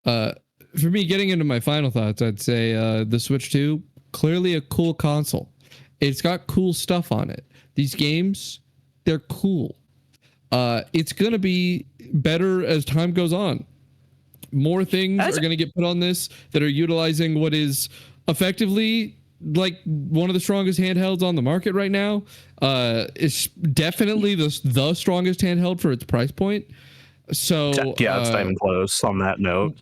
Uh, for me, getting into my final thoughts, I'd say the Switch 2, clearly a cool console. It's got cool stuff on it. These games, they're cool. It's going to be better as time goes on. More things are going to get put on this that are utilizing what is effectively like one of the strongest handhelds on the market right now. It's definitely the strongest handheld for its price point. So yeah, it's not even close on that note.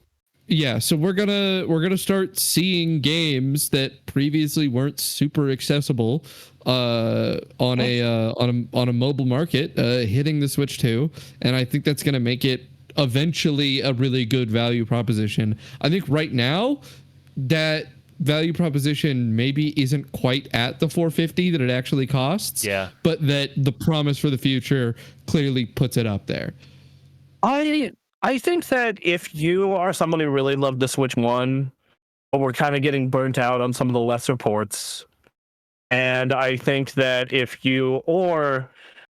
Yeah, so we're gonna start seeing games that previously weren't super accessible on a mobile market hitting the Switch 2, and I think that's gonna make it eventually a really good value proposition. I think right now that value proposition maybe isn't quite at the $450 that it actually costs. Yeah, but that the promise for the future clearly puts it up there. I think that if you are someone who really loved the Switch 1, but we're kind of getting burnt out on some of the lesser ports, and I think that if you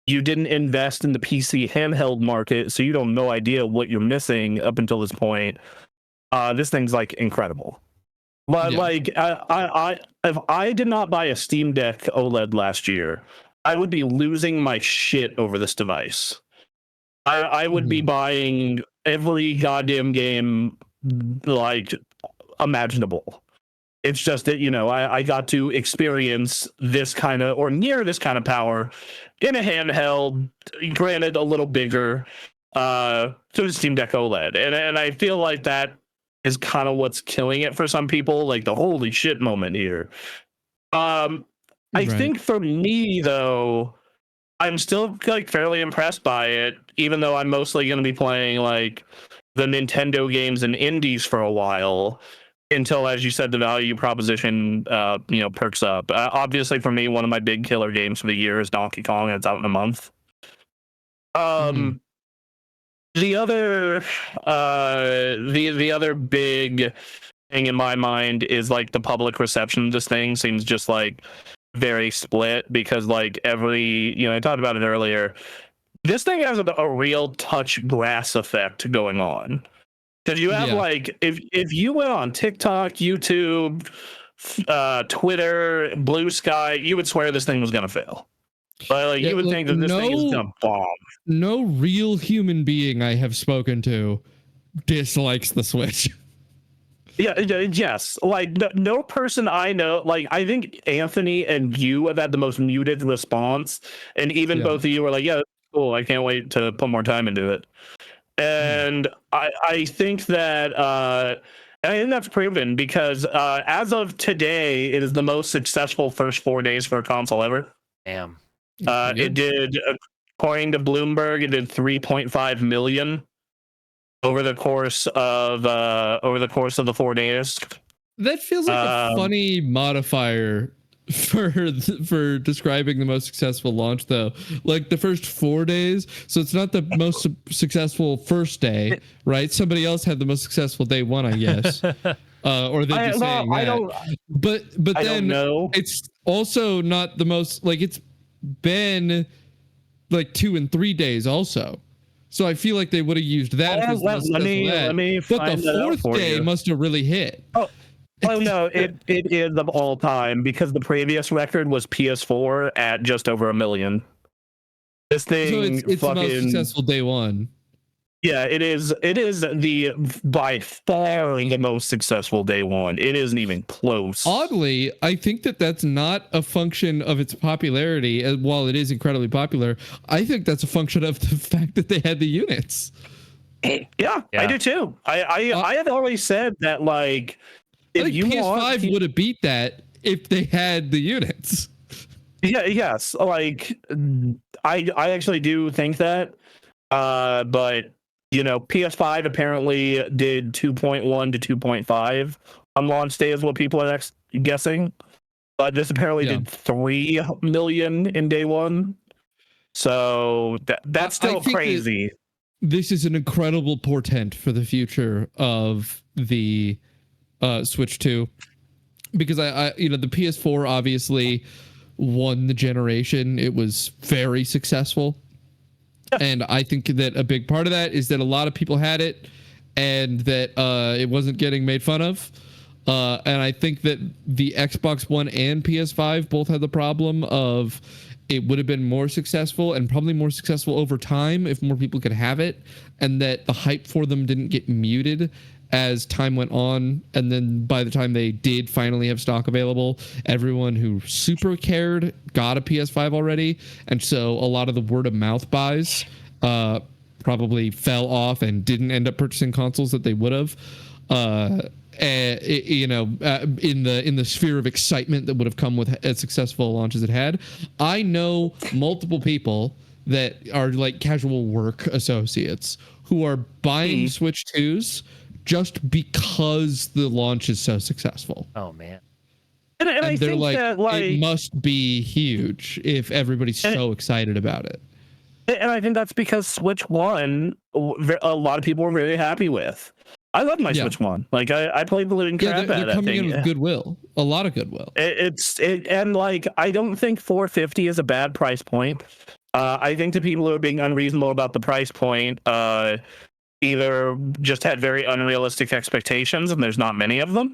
didn't invest in the PC handheld market, so you don't no idea what you're missing up until this point, this thing's like incredible. But like, if I did not buy a Steam Deck OLED last year, I would be losing my shit over this device. I would be buying every goddamn game like imaginable. It's just that, you know, I got to experience this kind of, or near this kind of power in a handheld, granted a little bigger, to the Steam Deck OLED. And I feel like that is kind of what's killing it for some people, like the holy shit moment here. I think for me, though, I'm still like fairly impressed by it, even though I'm mostly going to be playing like the Nintendo games and indies for a while until, as you said, the value proposition, perks up. Obviously, for me, one of my big killer games for the year is Donkey Kong, and it's out in a month. The other, the other big thing in my mind is like the public reception of this thing seems just like very split, because like I talked about it earlier, this thing has a real touch grass effect going on, because you have like if you went on TikTok, YouTube, Twitter, Blue Sky, you would swear this thing was gonna fail. But like you would think that this thing is gonna bomb. No real human being I have spoken to dislikes the Switch. Yes. Like, no person I know, like, I think Anthony and you have had the most muted response. And even both of you were like, yeah, that's cool. I can't wait to put more time into it. And I think that, and I think that's proven, because as of today, it is the most successful first 4 days for a console ever. Damn. It did, according to Bloomberg, it did 3.5 million. Over the course of the 4 days. That feels like a funny modifier for describing the most successful launch, though. Like the first 4 days, so it's not the most successful first day, right? Somebody else had the most successful day one, I guess. Or they're just saying that. But then it's also not the most, like, it's been like 2 and 3 days also. So I feel like they would have used that. Let me but the fourth day must have really hit. Oh no, it is of all time, because the previous record was PS4 at just over 1 million. This thing, so it's the most successful day one. Yeah, it is. It is by far the most successful day one. It isn't even close. Oddly, I think that's not a function of its popularity. While it is incredibly popular, I think that's a function of the fact that they had the units. Yeah. I do too. I had always said that, like, if I think PS5 would have beat that if they had the units. Yeah. Yes. Like, I actually do think that. But. You know, PS5 apparently did 2.1 to 2.5 on launch day, is what people are guessing. But this apparently did 3 million in day one. So that's still crazy. This is an incredible portent for the future of the Switch 2. Because I the PS4 obviously won the generation. It was very successful. And I think that a big part of that is that a lot of people had it and that it wasn't getting made fun of. And I think that the Xbox One and PS5 both had the problem of it would have been more successful and probably more successful over time if more people could have it, and that the hype for them didn't get muted as time went on. And then by the time they did finally have stock available, everyone who super cared got a PS5 already. And so a lot of the word of mouth buys probably fell off and didn't end up purchasing consoles that they would have. In the sphere of excitement that would have come with as successful launch as it had. I know multiple people that are like casual work associates who are buying Switch 2s just because the launch is so successful. Oh man. And I they're think like, that it must be huge if everybody's so excited about it. And I think that's because Switch 1, a lot of people were really happy with. I love my Switch 1. Like I played the living crap out of that thing. They're coming in with goodwill, a lot of goodwill. And like I don't think $450 is a bad price point. I think the people who are being unreasonable about the price point either just had very unrealistic expectations, and there's not many of them.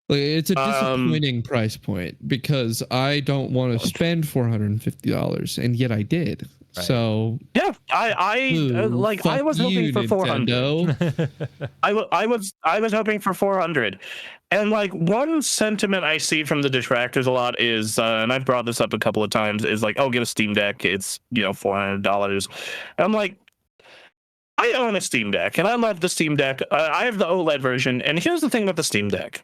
It's a disappointing price point because I don't want to spend $450, and yet I did. Right. So yeah, I was hoping for 400. I was hoping for 400, and like one sentiment I see from the detractors a lot is, and I've brought this up a couple of times, is like, oh, get a Steam Deck. It's $400. And I'm like, I own a Steam Deck, and I love the Steam Deck. I have the OLED version, and here's the thing about the Steam Deck: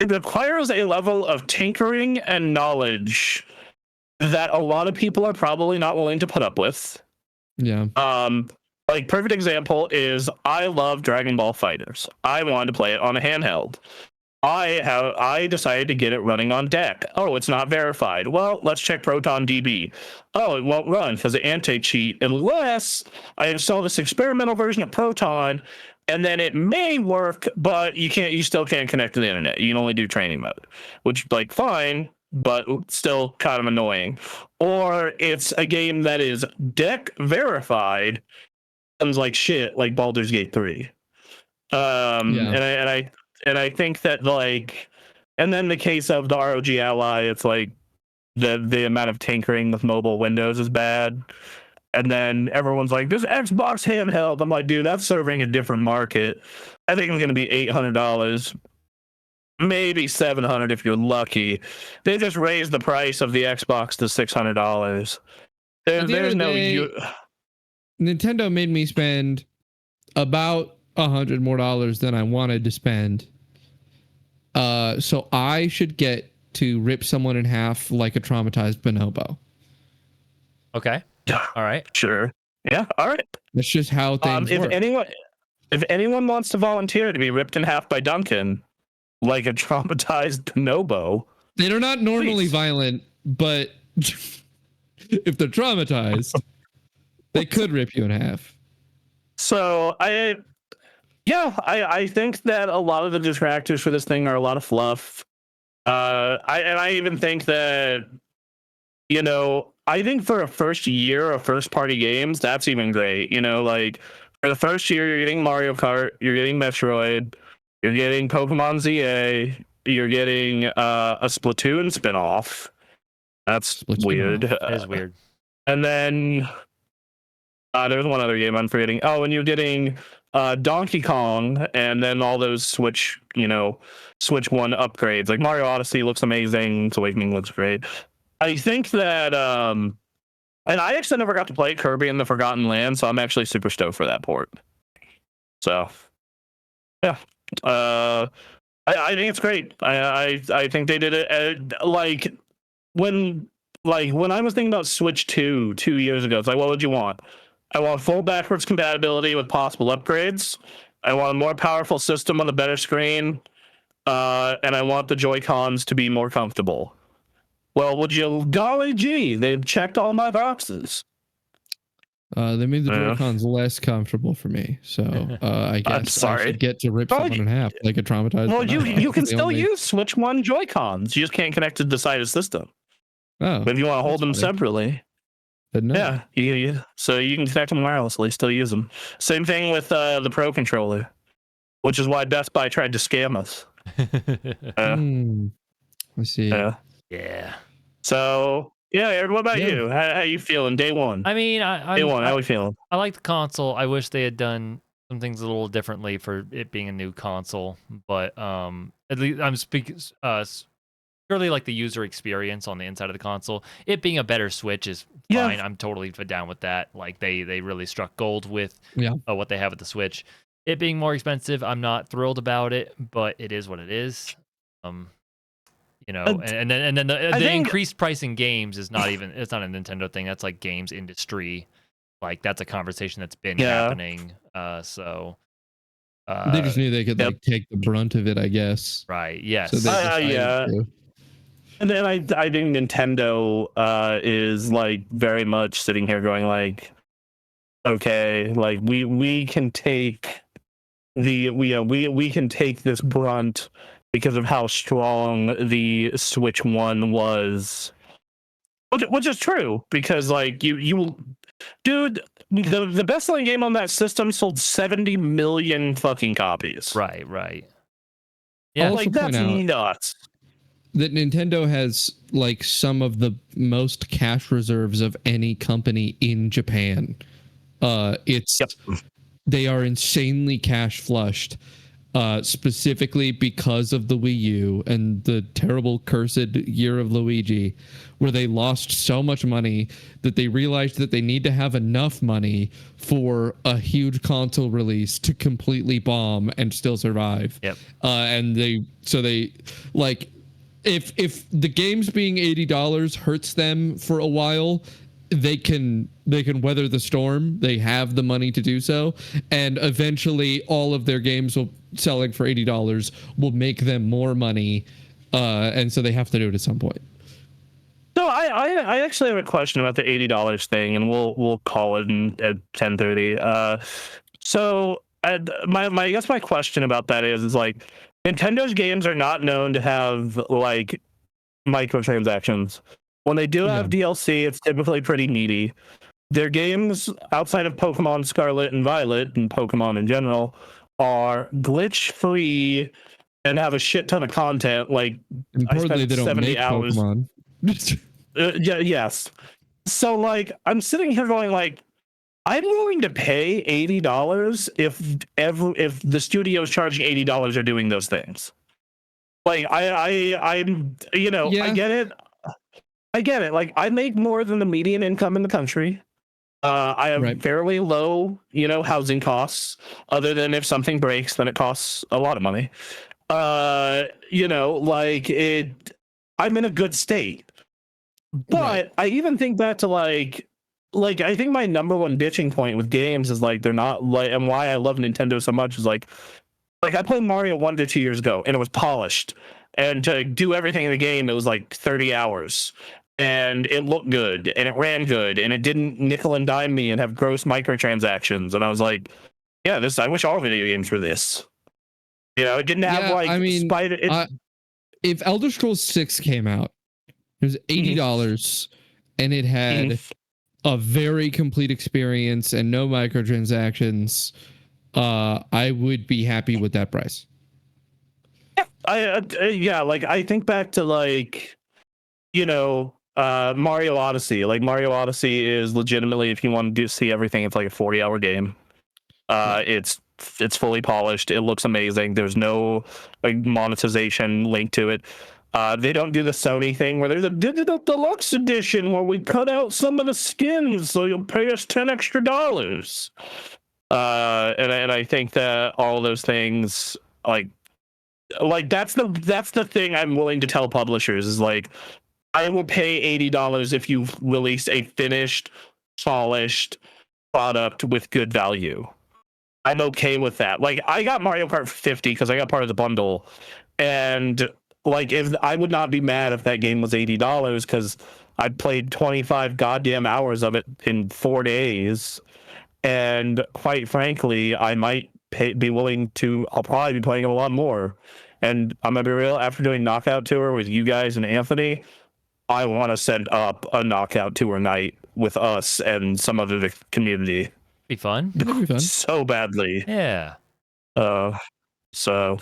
it requires a level of tinkering and knowledge that a lot of people are probably not willing to put up with. Yeah. Like perfect example is I love Dragon Ball FighterZ. I wanted to play it on a handheld. I decided to get it running on deck. Oh, it's not verified. Well, let's check Proton DB. Oh, it won't run because it anti-cheat unless I install this experimental version of Proton, and then it may work, but you still can't connect to the internet. You can only do training mode, which like fine, but still kind of annoying. Or it's a game that is deck verified, and like shit, like Baldur's Gate 3. And I think that like, and then the case of the ROG Ally, it's like the amount of tinkering with mobile Windows is bad. And then everyone's like, this Xbox handheld. I'm like, dude, that's serving a different market. I think it's going to be $800. Maybe $700 if you're lucky. They just raised the price of the Xbox to $600. There's no Nintendo made me spend about $100 more than I wanted to spend. So I should get to rip someone in half like a traumatized bonobo. Okay. All right. Sure. Yeah. All right. That's just how things work. If anyone wants to volunteer to be ripped in half by Duncan, like a traumatized bonobo, they're not normally violent, but if they're traumatized, they could rip you in half. So I think that a lot of the detractors for this thing are a lot of fluff. I even think that, I think for a first year of first party games, that's even great. Like for the first year, you're getting Mario Kart, you're getting Metroid, you're getting Pokemon ZA, you're getting a Splatoon spinoff. That's weird. That is weird. And then there's one other game I'm forgetting. Oh, and you're getting Donkey Kong, and then all those Switch 1 upgrades. Like Mario Odyssey looks amazing. Awakening looks great. I think that, and I actually never got to play Kirby in the Forgotten Land, so I'm actually super stoked for that port. So, yeah. I think it's great. I think they did it. When I was thinking about Switch 2 years ago, it's like, what would you want? I want full backwards compatibility with possible upgrades. I want a more powerful system on a better screen. And I want the Joy-Cons to be more comfortable. Well, golly gee, they've checked all my boxes. They made the Joy-Cons less comfortable for me. So I guess I should get to rip someone in half like a traumatized. Well, you can still use Switch 1 Joy-Cons. You just can't connect to the side of the system. Oh, but if you want to hold them separately. No. Yeah, so you can connect them wirelessly, still use them. Same thing with the Pro controller. which is why Best Buy tried to scam us. I see. Yeah. Yeah. So yeah, Aaron, what about Yeah. you? How you feeling day one? I mean, Day one, how we feeling? I like the console. I wish they had done some things a little differently for it being a new console, but at least I'm speaking purely like the user experience on the inside of the console. It being a better Switch is Yeah. fine. I'm totally down with that. Like they really struck gold with Yeah. what they have at the Switch. It being more expensive, I'm not thrilled about it, but it is what it is. You know, and then the increased price in games is not even, it's not a Nintendo thing. That's like games industry. Like that's a conversation that's been happening. So they just knew they could like take the brunt of it, I guess. Right. Yes. So they yeah. to. And then I think Nintendo is like very much sitting here going like, okay, like we can take we can take this brunt because of how strong the Switch 1 was, which is true, because like dude, the best selling game on that system sold 70 million fucking copies. Right. Yeah, like that's nuts. That Nintendo has like some of the most cash reserves of any company in Japan. They are insanely cash flushed, specifically because of the Wii U and the terrible cursed year of Luigi, where they lost so much money that they realized that they need to have enough money for a huge console release to completely bomb and still survive. And they like, if the games being $80 hurts them for a while, they can weather the storm. They have the money to do so, and eventually all of their games will selling for $80 will make them more money, and so they have to do it at some point. So I actually have a question about the $80 thing, and we'll call it at 10:30. So I guess my question about that is like, Nintendo's games are not known to have like microtransactions. When they do have DLC, it's typically pretty needy. Their games outside of Pokemon Scarlet and Violet and Pokemon in general are glitch free and have a shit ton of content. Like, importantly, they don't 70 make hours. Pokemon. Yes. So like, I'm sitting here going like, I'm willing to pay $80 if the studios charging $80 are doing those things. Like I'm I get it. Like, I make more than the median income in the country. I have fairly low, housing costs. Other than if something breaks, then it costs a lot of money. Like I'm in a good state. But I even think back to like I think my number one bitching point with games is like they're not like, and why I love Nintendo so much is like I played Mario 1 to 2 years ago and it was polished, and to do everything in the game it was like 30 hours. And it looked good, and it ran good, and it didn't nickel and dime me and have gross microtransactions. And I was like, yeah, I wish all video games were this. It didn't have if Elder Scrolls 6 came out, it was $80 and it had a very complete experience and no microtransactions, I would be happy with that price. I think back to Mario Odyssey. Like, Mario Odyssey is legitimately, if you want to see everything, it's like a 40-hour game. It's fully polished. It looks amazing. There's no monetization linked to it. They don't do the Sony thing where there's a digital deluxe edition where we cut out some of the skins so you'll pay us $10 extra. And I think that all those things like that's the thing I'm willing to tell publishers is like, I will pay $80 if you release a finished, polished product with good value. I'm okay with that. Like, I got Mario Kart 50 because I got part of the bundle, and like, if I would not be mad if that game was $80 because I played 25 goddamn hours of it in 4 days, and quite frankly, I might be willing to. I'll probably be playing a lot more. And I'm gonna be real. After doing Knockout Tour with you guys and Anthony, I want to set up a Knockout Tour night with us and some of the community. Be fun. That'd be fun. So badly. Yeah. So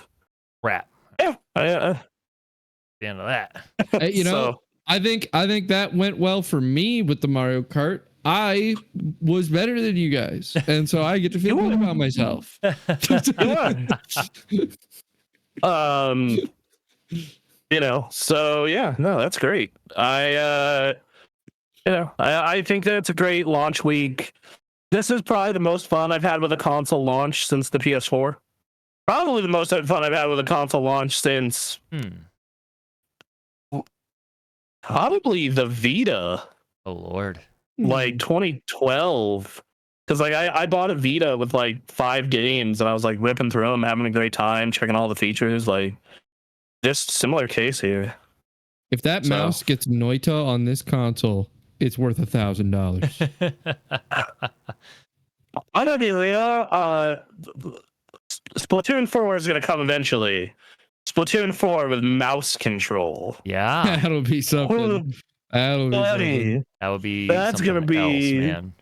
Crap. yeah, The end of that. Hey, you know, so, I think that went well for me with the Mario Kart. I was better than you guys, and so I get to feel good about myself. you know, so yeah, no, that's great. I think that it's a great launch week. This is probably the most fun I've had with a console launch since the PS4. Probably the most fun I've had with a console launch since probably the Vita, Oh Lord. like 2012. Because like I bought a Vita with like 5 games, and I was like whipping through them, having a great time, checking all the features. Like, just similar case here. If that mouse gets Noita on this console, it's worth $1,000. I don't know. Splatoon 4 is going to come eventually. Splatoon 4 with mouse control. Yeah. That'll be something. That'll be something. That would be That's something gonna be else, man.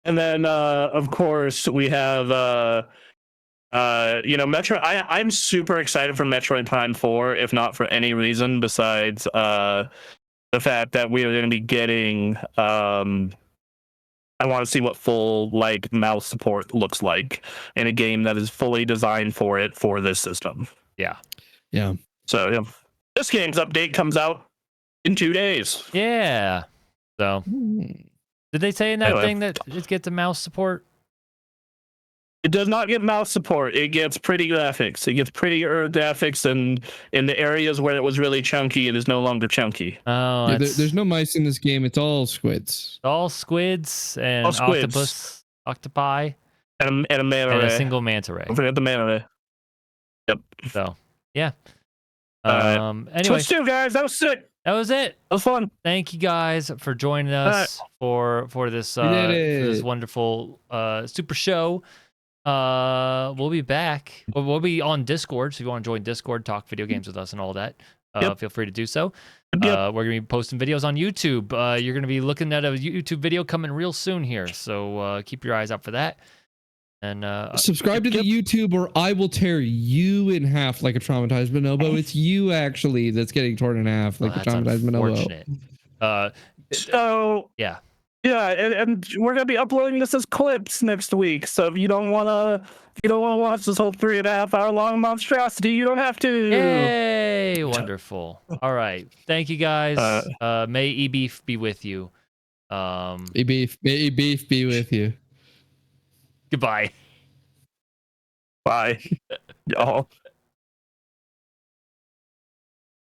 And then of course we have Metro. I'm super excited for Metroid Prime 4, if not for any reason besides the fact that we are going to be getting I want to see what full like mouse support looks like in a game that is fully designed for it for this system. Yeah. Yeah. So yeah, this game's update comes out in 2 days. Yeah. So did they say in that thing that it gets a mouse support? It does not get mouse support. It gets pretty graphics. It gets prettier graphics, and in the areas where it was really chunky, it is no longer chunky. Oh, yeah, there's no mice in this game. It's all squids. All squids and all squids. octopus, octopi, and a manta ray. And a single manta ray. Don't forget the manta ray. Yep. So, yeah. Anyway, Switch 2, guys. That was sick. That was it. That was fun. Thank you guys for joining us for this for this wonderful super show. We'll be back. We'll be on Discord, so if you want to join Discord, talk video games with us and all that, feel free to do so. We're gonna be posting videos on YouTube. You're gonna be looking at a YouTube video coming real soon here, so keep your eyes out for that. And subscribe to the YouTube, or I will tear you in half like a traumatized bonobo. It's you actually that's getting torn in half like a traumatized bonobo. So yeah. Yeah, and we're gonna be uploading this as clips next week. So if you don't wanna watch this whole 3.5 hour long monstrosity, you don't have to. Yay! Wonderful. All right. Thank you guys. May E-Beef be with you. E-Beef be with you. Goodbye. Bye. Y'all.